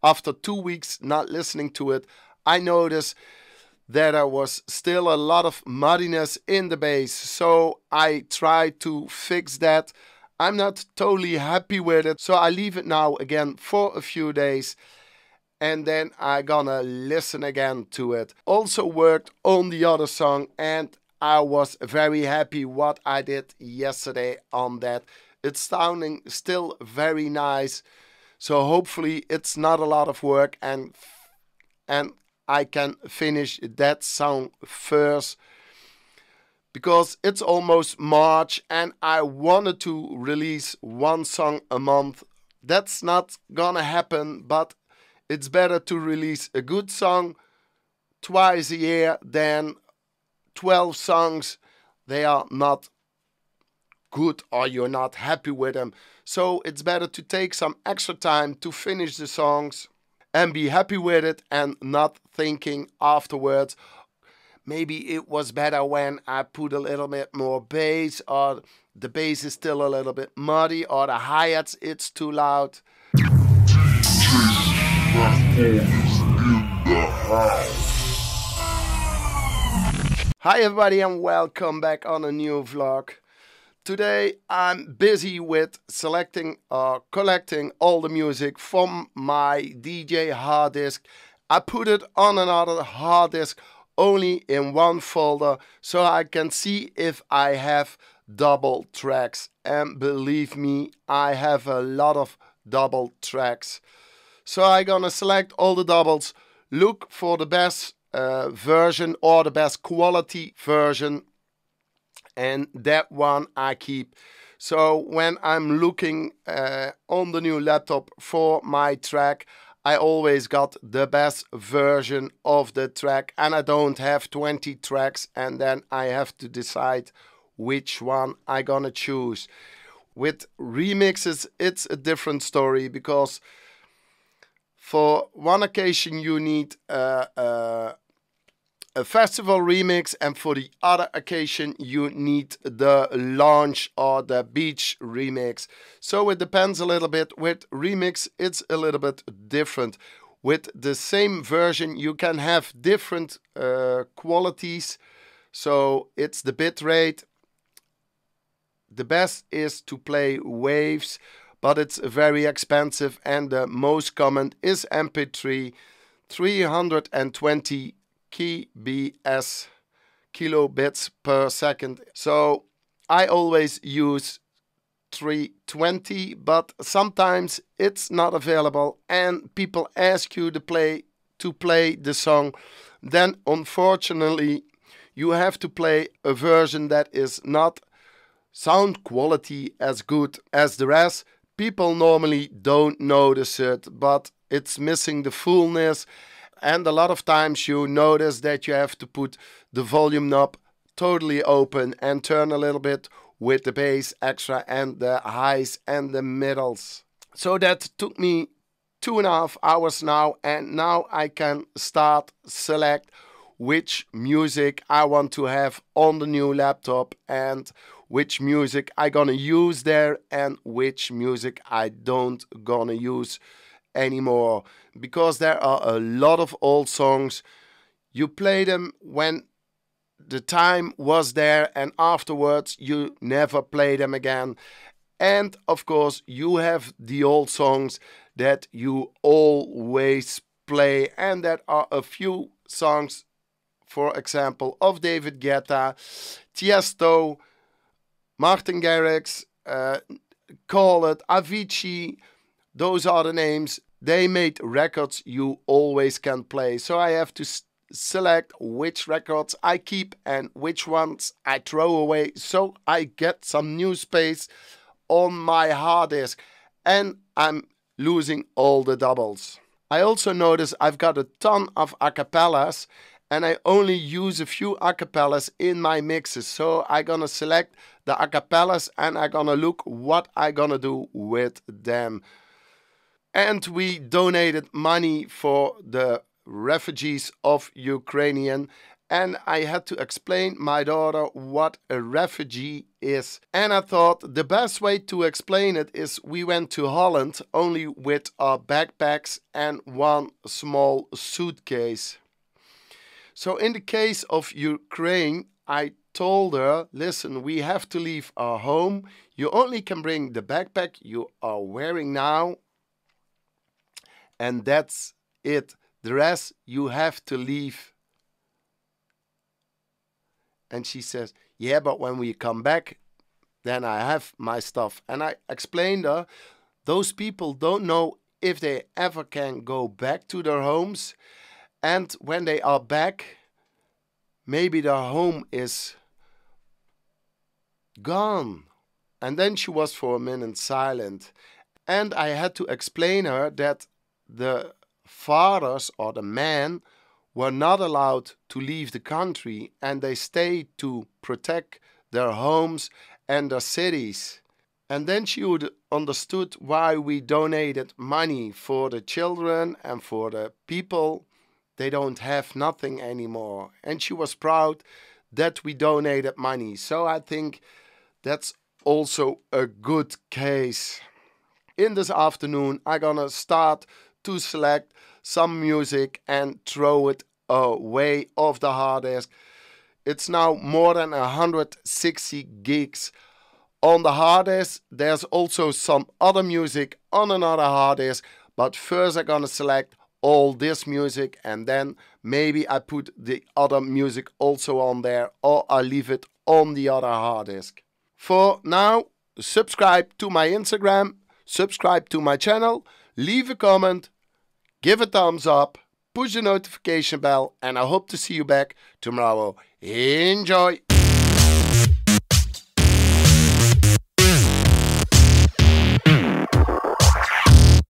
after 2 weeks not listening to it, I noticed that there was still a lot of muddiness in the bass. So I tried to fix that. I'm not totally happy with it, so I leave it now again for a few days. And then I gonna listen again to it. Also worked on the other song, and I was very happy what I did yesterday on that. It's sounding still very nice. So hopefully it's not a lot of work, and I can finish that song first, because it's almost March and I wanted to release one song a month. That's not gonna happen, but it's better to release a good song twice a year than 12 songs. They are not good or you're not happy with them. So it's better to take some extra time to finish the songs and be happy with it, and not thinking afterwards, maybe it was better when I put a little bit more bass, or the bass is still a little bit muddy, or the hi-hats, it's too loud. Hi everybody and welcome back on a new vlog. Today I'm busy with selecting or collecting all the music from my DJ hard disk. I put it on another hard disk, only in one folder, so I can see if I have double tracks. And believe me, I have a lot of double tracks. So I'm gonna select all the doubles, look for the best version or the best quality version, and that one I keep. So when I'm looking on the new laptop for my track, I always got the best version of the track, and I don't have 20 tracks, and then I have to decide which one I gonna choose. With remixes it's a different story, because for one occasion you need a festival remix, and for the other occasion you need the launch or the beach remix. So it depends a little bit. With remix it's a little bit different. With the same version you can have different qualities. So it's the bit rate. The best is to play waves, but it's very expensive, and the most common is MP3, 320 kbs, kilobits per second. So I always use 320, but sometimes it's not available and people ask you to play the song. Then unfortunately you have to play a version that is not sound quality as good as the rest. People normally don't notice it, but it's missing the fullness. And a lot of times you notice that you have to put the volume knob totally open and turn a little bit with the bass extra and the highs and the middles. So that took me 2.5 hours now, and now I can start select which music I want to have on the new laptop, and which music I gonna use there, and which music I don't gonna use anymore. Because there are a lot of old songs. You play them when the time was there, and afterwards you never play them again. And of course you have the old songs that you always play, and that are a few songs, for example, of David Guetta, Tiesto, Martin Garrix, Call It, Avicii. Those are the names. They made records you always can play. So I have to select which records I keep and which ones I throw away, so I get some new space on my hard disk, and I'm losing all the doubles. I also notice I've got a ton of acapellas, and I only use a few acapellas in my mixes. So I'm gonna select the acapellas and I'm gonna look what I'm gonna do with them. And we donated money for the refugees of Ukraine, and I had to explain my daughter what a refugee is. And I thought the best way to explain it is we went to Holland only with our backpacks and one small suitcase. So in the case of Ukraine, I told her, listen, we have to leave our home. You only can bring the backpack you are wearing now, and that's it. The rest you have to leave. And she says, yeah, but when we come back, then I have my stuff. And I explained her, those people don't know if they ever can go back to their homes. And when they are back, maybe their home is gone. And then she was for a minute silent. And I had to explain her that the fathers or the men were not allowed to leave the country, and they stayed to protect their homes and their cities. And then she would understood why we donated money for the children and for the people. They don't have nothing anymore. And she was proud that we donated money. So I think that's also a good case. In this afternoon, I'm gonna start to select some music and throw it away off the hard disk. It's now more than 160 gigs on the hard disk. There's also some other music on another hard disk, but first I'm gonna select all this music, and then maybe I put the other music also on there, or I leave it on the other hard disk. For now, subscribe to my Instagram, subscribe to my channel, leave a comment, give a thumbs up, push the notification bell, and I hope to see you back tomorrow. Enjoy!